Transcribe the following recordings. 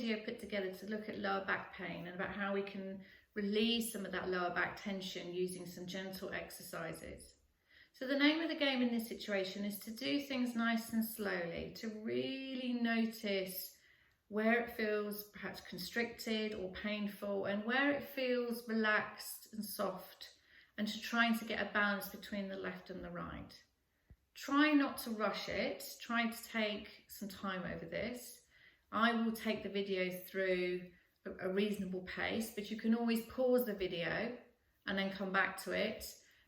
video put together to look at lower back pain and about how we can release some of that lower back tension using some gentle exercises. So the name of the game in this situation is to do things nice and slowly, to really notice where it feels perhaps constricted or painful and where it feels relaxed and soft, and to trying to get a balance between the left and the right. Try not to rush it, try to take some time over this. I will take the videos through a reasonable pace, but you can always pause the video and then come back to it.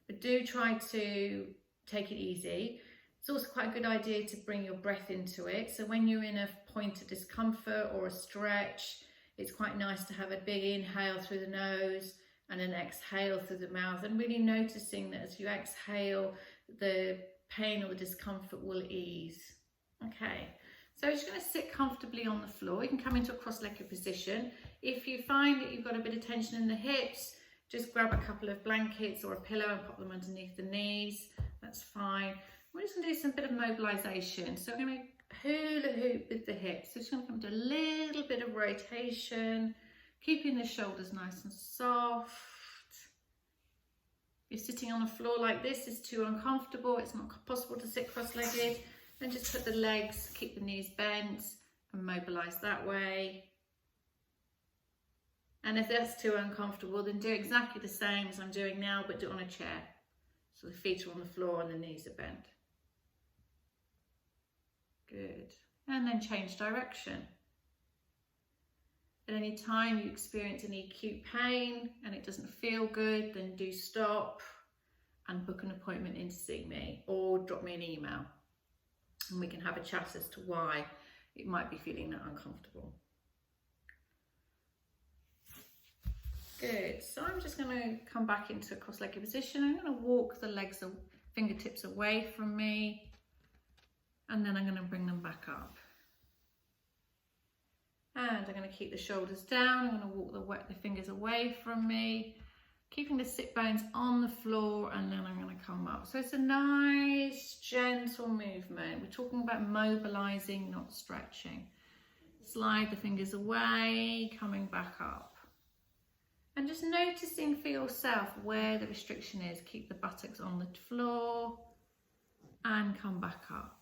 But do try to take it easy. It's also quite a good idea to bring your breath into it. So when you're in a point of discomfort or a stretch, it's quite nice to have a big inhale through the nose and an exhale through the mouth, and really noticing that as you exhale, the pain or the discomfort will ease. Okay, so you're just going to sit comfortably on the floor. You can come into a cross-legged position. If you find that you've got a bit of tension in the hips, just grab a couple of blankets or a pillow and pop them underneath the knees. That's fine. We're just going to do some bit of mobilisation. So we're going to hula hoop with the hips. So just going to come to a little bit of rotation, keeping the shoulders nice and soft. If sitting on the floor like this is too uncomfortable, it's not possible to sit cross-legged, then just put the legs, keep the knees bent and mobilise that way. And if that's too uncomfortable, then do exactly the same as I'm doing now, but do it on a chair. So the feet are on the floor and the knees are bent. Good. And then change direction. At any time you experience any acute pain and it doesn't feel good, then do stop and book an appointment in to see me, or drop me an email and we can have a chat as to why it might be feeling that uncomfortable. Good. So I'm just going to come back into a cross-legged position. I'm going to walk the legs and fingertips away from me, and then I'm going to bring them back up. And I'm going to keep the shoulders down. I'm going to walk the fingers away from me, keeping the sit bones on the floor, and then I'm going to come up. So it's a nice, gentle movement. We're talking about mobilising, not stretching. Slide the fingers away, coming back up. And just noticing for yourself where the restriction is. Keep the buttocks on the floor and come back up.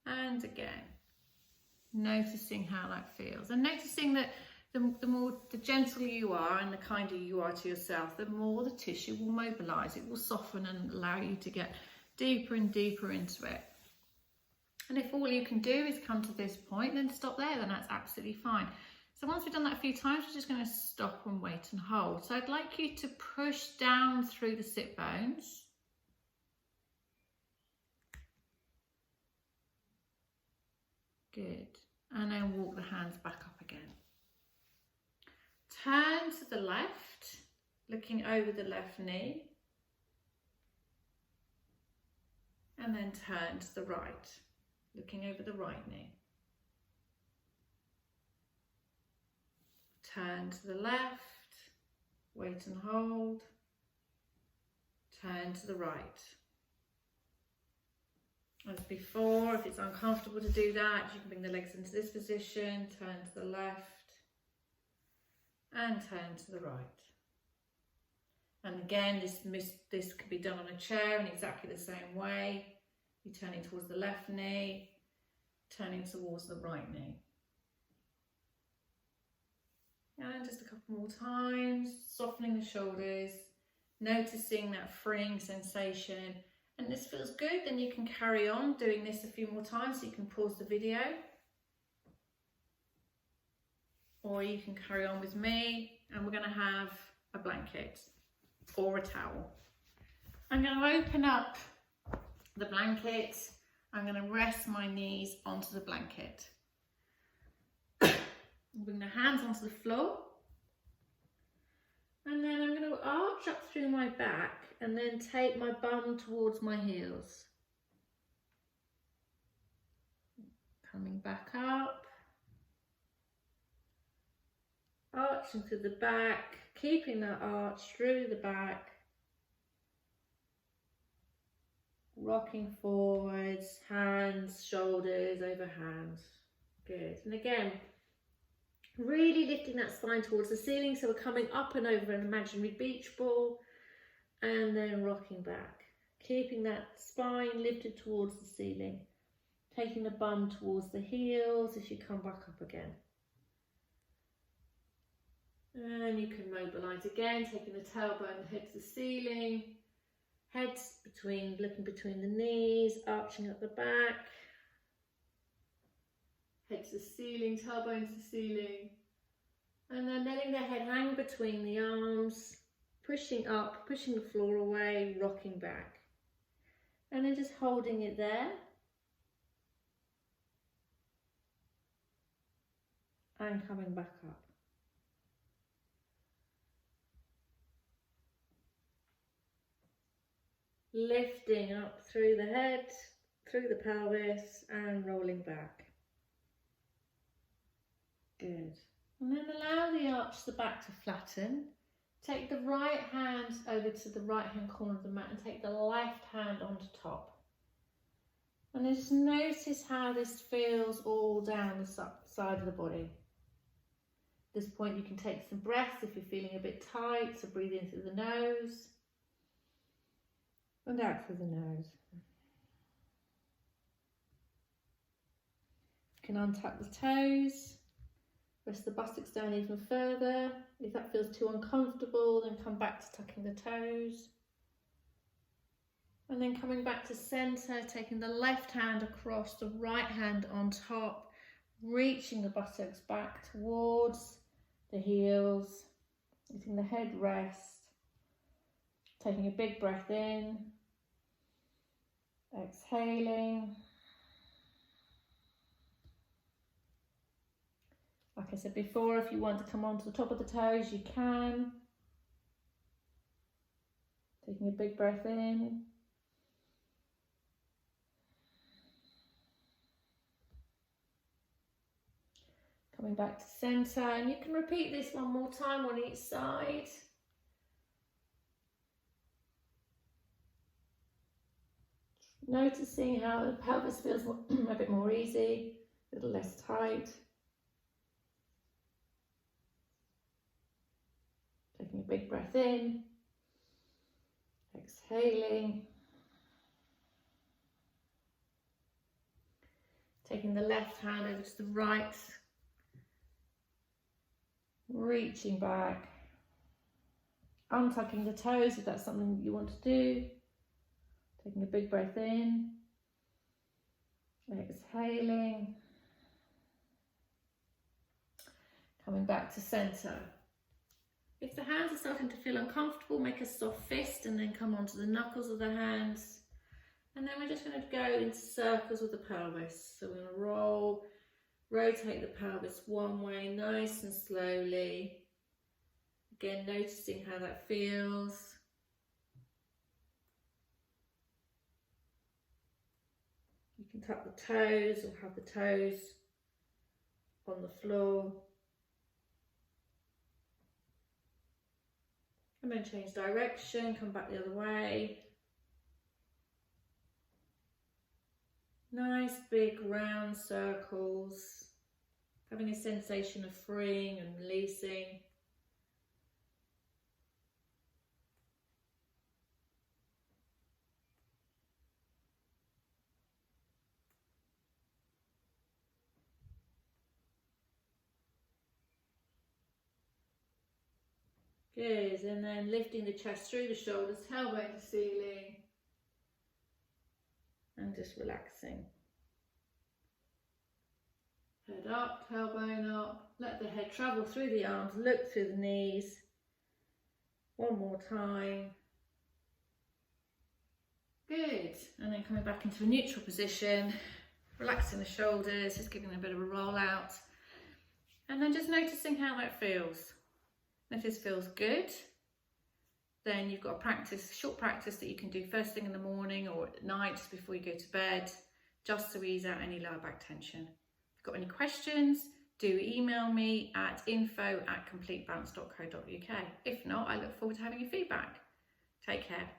And again. Noticing how that feels, and noticing that the gentler you are and the kinder you are to yourself, the more the tissue will mobilise. It will soften and allow you to get deeper and deeper into it. And if all you can do is come to this point, then stop there, then that's absolutely fine. So once we've done that a few times, we're just going to stop and wait and hold. So I'd like you to push down through the sit bones. Good. And then walk the hands back up again. Turn to the left, looking over the left knee. And then turn to the right, looking over the right knee. Turn to the left, wait and hold. Turn to the right. As before, if it's uncomfortable to do that, you can bring the legs into this position, turn to the left and turn to the right. And again, this could be done on a chair in exactly the same way. You're turning towards the left knee, turning towards the right knee. And just a couple more times, softening the shoulders, noticing that freeing sensation. And this feels good, then you can carry on doing this a few more times. So you can pause the video, or you can carry on with me, and we're going to have a blanket or a towel. I'm going to open up the blanket. I'm going to rest my knees onto the blanket. Bring the hands onto the floor, and then I'm going to arch up through my back and then take my bum towards my heels. Coming back up, arching to the back, keeping that arch through the back, rocking forwards, hands, shoulders over hands. Good. And again, really lifting that spine towards the ceiling. So we're coming up and over an imaginary beach ball and then rocking back. Keeping that spine lifted towards the ceiling. Taking the bum towards the heels as you come back up again. And you can mobilise again, taking the tailbone, the head to the ceiling. Heads looking between the knees, arching up the back. Head to the ceiling, tailbone to the ceiling. And then letting the head hang between the arms, pushing up, pushing the floor away, rocking back. And then just holding it there. And coming back up. Lifting up through the head, through the pelvis and rolling back. Good. And then allow the arch at the back to flatten. Take the right hand over to the right hand corner of the mat and take the left hand onto top. And just notice how this feels all down the side of the body. At this point you can take some breaths if you're feeling a bit tight, so breathe in through the nose and out through the nose. You can untuck the toes, press the buttocks down even further. If that feels too uncomfortable, then come back to tucking the toes. And then coming back to centre, taking the left hand across, the right hand on top, reaching the buttocks back towards the heels, letting the head rest, taking a big breath in, exhaling. Like I said before, if you want to come onto the top of the toes, you can. Taking a big breath in. Coming back to centre, and you can repeat this one more time on each side. Noticing how the pelvis feels a bit more easy, a little less tight. Taking a big breath in, exhaling. Taking the left hand over to the right, reaching back, untucking the toes if that's something you want to do. Taking a big breath in, exhaling, coming back to centre. If the hands are starting to feel uncomfortable, make a soft fist and then come onto the knuckles of the hands. And then we're just going to go into circles with the pelvis. So we're going to roll, rotate the pelvis one way, nice and slowly. Again, noticing how that feels. You can tuck the toes or have the toes on the floor. And then change direction, come back the other way. Nice big round circles, having a sensation of freeing and releasing. Good, and then lifting the chest through the shoulders, tailbone to ceiling, and just relaxing. Head up, tailbone up, let the head travel through the arms, look through the knees. One more time. Good, and then coming back into a neutral position, relaxing the shoulders, just giving a bit of a roll out, and then just noticing how that feels. If this feels good, then you've got a short practice that you can do first thing in the morning or at night just before you go to bed, just to ease out any lower back tension. If you've got any questions, do email me at info@completebalance.co.uk. If not, I look forward to having your feedback. Take care.